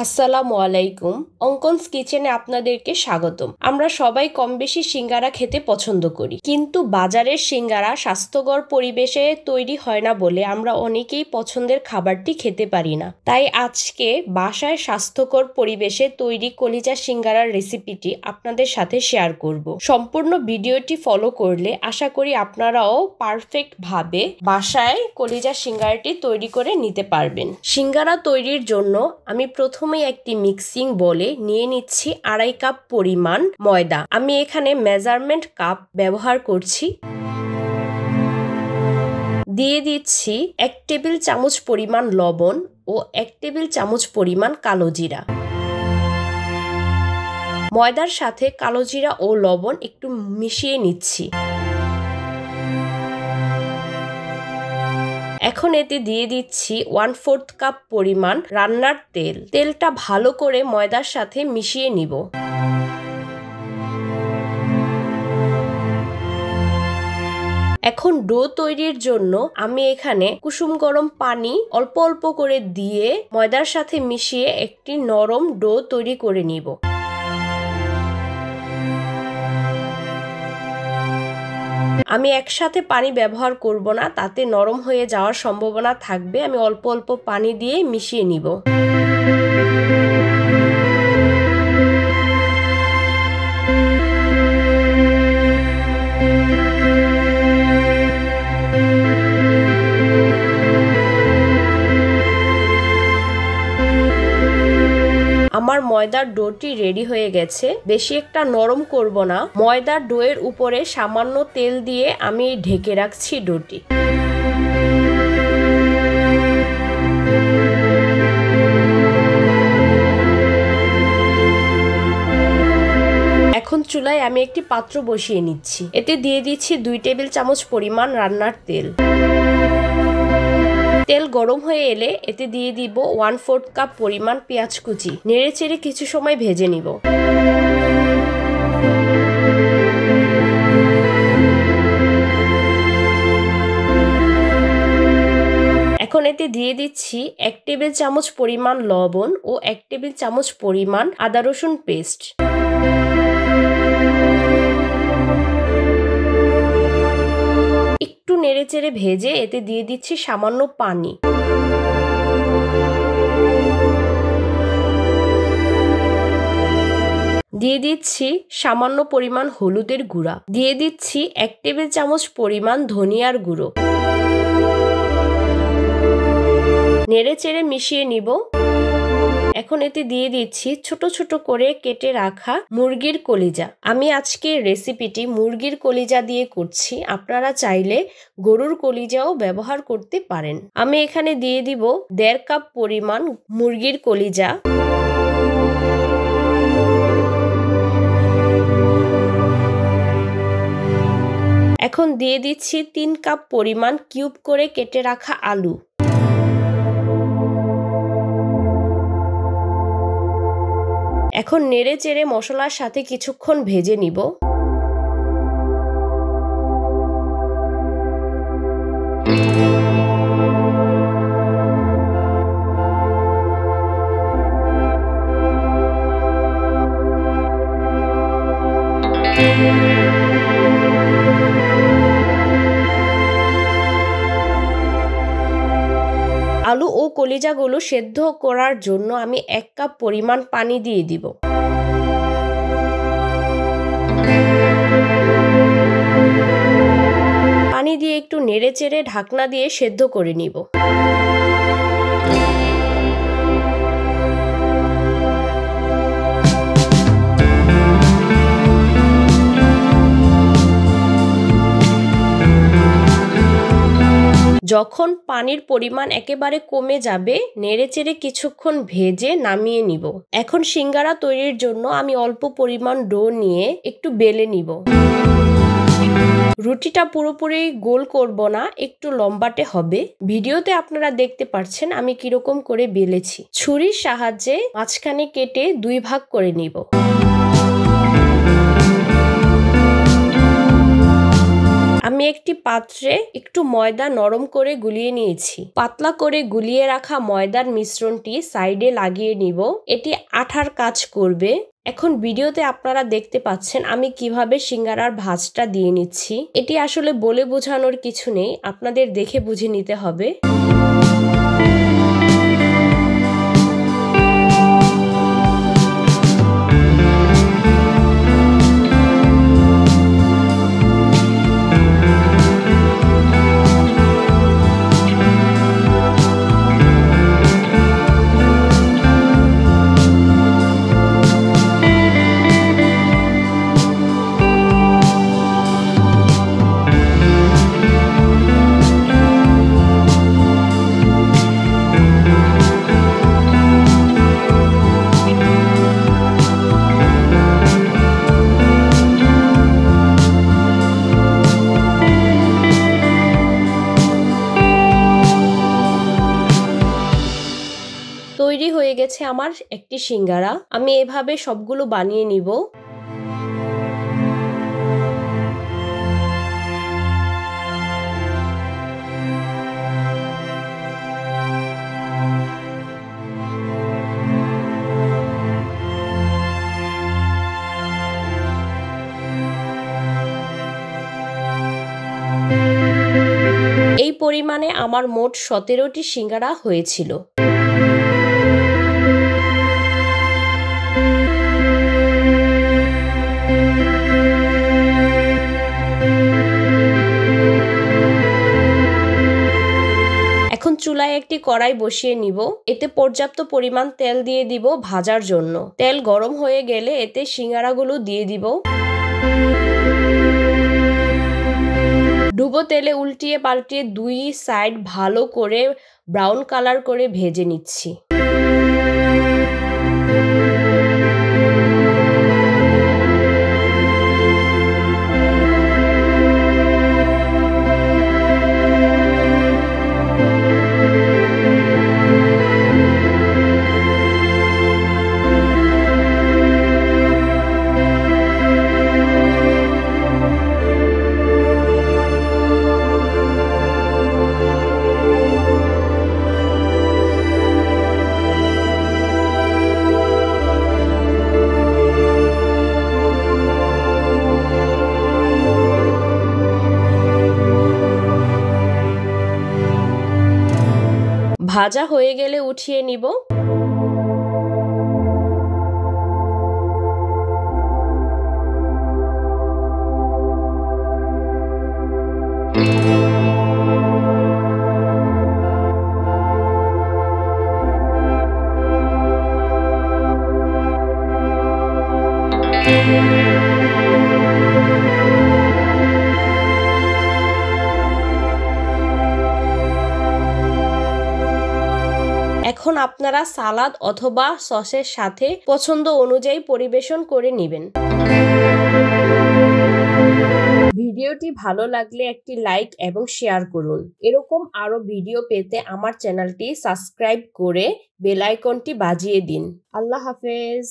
আসসালামু আলাইকুম। অঙ্কনস কিচেনে আপনাদেরকে স্বাগতম। আমরা সবাই কম বেশি সিঙ্গারা খেতে পছন্দ করি, কিন্তু বাজারের সিঙ্গারা স্বাস্থ্যকর পরিবেশে তৈরি হয় না বলে আমরা অনেকেই পছন্দের খাবারটি খেতে পারি না। তাই আজকে বাসায় স্বাস্থ্যকর পরিবেশে তৈরি কলিজা সিঙ্গারার রেসিপিটি আপনাদের সাথে শেয়ার করব। সম্পূর্ণ ভিডিওটি ফলো করলে আশা করি আপনারাও পারফেক্ট ভাবে বাসায় কলিজা সিঙ্গারাটি তৈরি করে নিতে পারবেন। সিঙ্গারা তৈরির জন্য আমি প্রথমে একটি মিক্সিং বোলে নিয়ে নিচ্ছি 2.5 কাপ পরিমাণ ময়দা। আমি এখানে মেজারমেন্ট কাপ ব্যবহার করছি। দিয়ে দিচ্ছি 1 টেবিল চামচ পরিমাণ লবণ ও 1 টেবিল চামচ পরিমাণ কালো জিরা। ময়দার সাথে কালো জিরা ও লবণ একটু মিশিয়ে নিচ্ছি। এখন এতে দিয়ে দিচ্ছি 1/4 কাপ পরিমাণ রান্নার তেল। তেলটা ভালো করে ময়দার সাথে মিশিয়ে নিব। এখন ডো তৈরির জন্য আমি এখানে কুসুম গরম পানি অল্প অল্প করে দিয়ে ময়দার সাথে মিশিয়ে একটি নরম ডো তৈরি করে নিব। আমি একসাথে পানি ব্যবহার করব না, তাতে নরম হয়ে যাওয়ার সম্ভাবনা থাকবে। আমি অল্প অল্প পানি দিয়ে মিশিয়ে নিব। আমার ময়দার ডোটি রেডি হয়ে গেছে। বেশি একটা নরম করব না। ময়দার ডোয়ের উপরে সামান্য তেল দিয়ে আমি ঢেকে রাখছি ডোটি। এখন চুলায় আমি একটি পাত্র বসিয়ে নিচ্ছি। এতে দিয়ে দিচ্ছি 2 টেবিল চামচ পরিমাণ রান্নার তেল। তেল গরম হয়ে এলে এতে দিয়ে দিব 1/4 কাপ পরিমাণ পেঁয়াজ কুচি। নেড়েচেড়ে কিছু সময় ভেজে নিব। এখন এতে দিয়ে দিচ্ছি 1 টেবিল চামচ পরিমাণ লবণ ও 1 টেবিল চামচ পরিমাণ আদা রসুন পেস্ট। একটু নেড়েচেড়ে ভেজে এতে দিয়ে দিচ্ছি সামান্য পানি। দিয়ে দিচ্ছি সামান্য পরিমাণ হলুদের গুঁড়া। দিয়ে দিচ্ছি 1 টেবিল চামচ পরিমাণ ধনিয়ার গুঁড়ো। নেড়েচেড়ে মিশিয়ে নিব। এখন এতে দিয়ে দিচ্ছি ছোট ছোট করে কেটে রাখা মুরগির কলিজা। আমি আজকের রেসিপিটি মুরগির কলিজা দিয়ে করছি। আপনারা চাইলে গরুর কলিজাও ব্যবহার করতে পারেন। আমি এখানে দিয়ে দিব 1.5 কাপ পরিমাণ মুরগির কলিজা। এখন দিয়ে দিচ্ছি 3 কাপ পরিমাণ কিউব করে কেটে রাখা আলু। এখন নেড়ে চেড়ে মশলার সাথে কিছুক্ষণ ভেজে নিব। আলু ও কলিজাগুলো সেদ্ধ করার জন্য আমি 1 কাপ পরিমাণ পানি দিয়ে দিব। পানি দিয়ে একটু নেড়েচেড়ে ঢাকনা দিয়ে সেদ্ধ করে নিব। যখন পানির পরিমাণ একেবারে কমে যাবে নেড়েচেড়ে কিছুক্ষণ ভেজে নামিয়ে নিব। এখন সিঙ্গারা তৈরির জন্য আমি অল্প পরিমাণ ডো নিয়ে একটু বেলে নিব। রুটিটা পুরোপুরি গোল করব না, একটু লম্বাটে হবে। ভিডিওতে আপনারা দেখতে পাচ্ছেন আমি কিরকম করে বেলেছি। ছুরির সাহায্যে মাঝখানে কেটে 2 ভাগ করে নিব। আমি আমি একটি পাত্রে একটু ময়দা নরম করে গুলিয়ে নিয়েছি। পাতলা করে গুলিয়ে রাখা ময়দার মিশ্রণটি সাইডে লাগিয়ে নিব। এটি আঠার কাজ করবে। এখন ভিডিওতে আপনারা দেখতে পাচ্ছেন আমি কিভাবে সিঙ্গারার ভাঁজটা দিয়ে নিচ্ছি। এটি আসলে বলে বোঝানোর কিছু নেই, আপনাদের দেখে বুঝে নিতে হবে। তৈরি হয়ে গেছে আমার একটি সিঙ্গারা। আমি এভাবে সবগুলো বানিয়ে নিব। এই পরিমাণে আমার মোট 17টি সিঙ্গারা হয়েছিল। এখন চুলায় একটি কড়াই বসিয়ে নিব। এতে পর্যাপ্ত পরিমাণ তেল দিয়ে দিব ভাজার জন্য। তেল গরম হয়ে গেলে এতে সিঙ্গারাগুলো দিয়ে দিব। ডুবো তেলে উল্টিয়ে পাল্টিয়ে দুই সাইড ভালো করে ব্রাউন কালার করে ভেজে নিচ্ছি। ভাজা হয়ে গেলে উঠিয়ে নিব। এখন আপনারা সালাদ অথবা সসের সাথে পছন্দ অনুযায়ী পরিবেশন করে নেবেন। ভিডিওটি ভালো লাগলে একটি লাইক এবং শেয়ার করুন। এরকম আরো ভিডিও পেতে আমার চ্যানেলটি সাবস্ক্রাইব করে বেল আইকনটি বাজিয়ে দিন। আল্লাহ হাফেজ।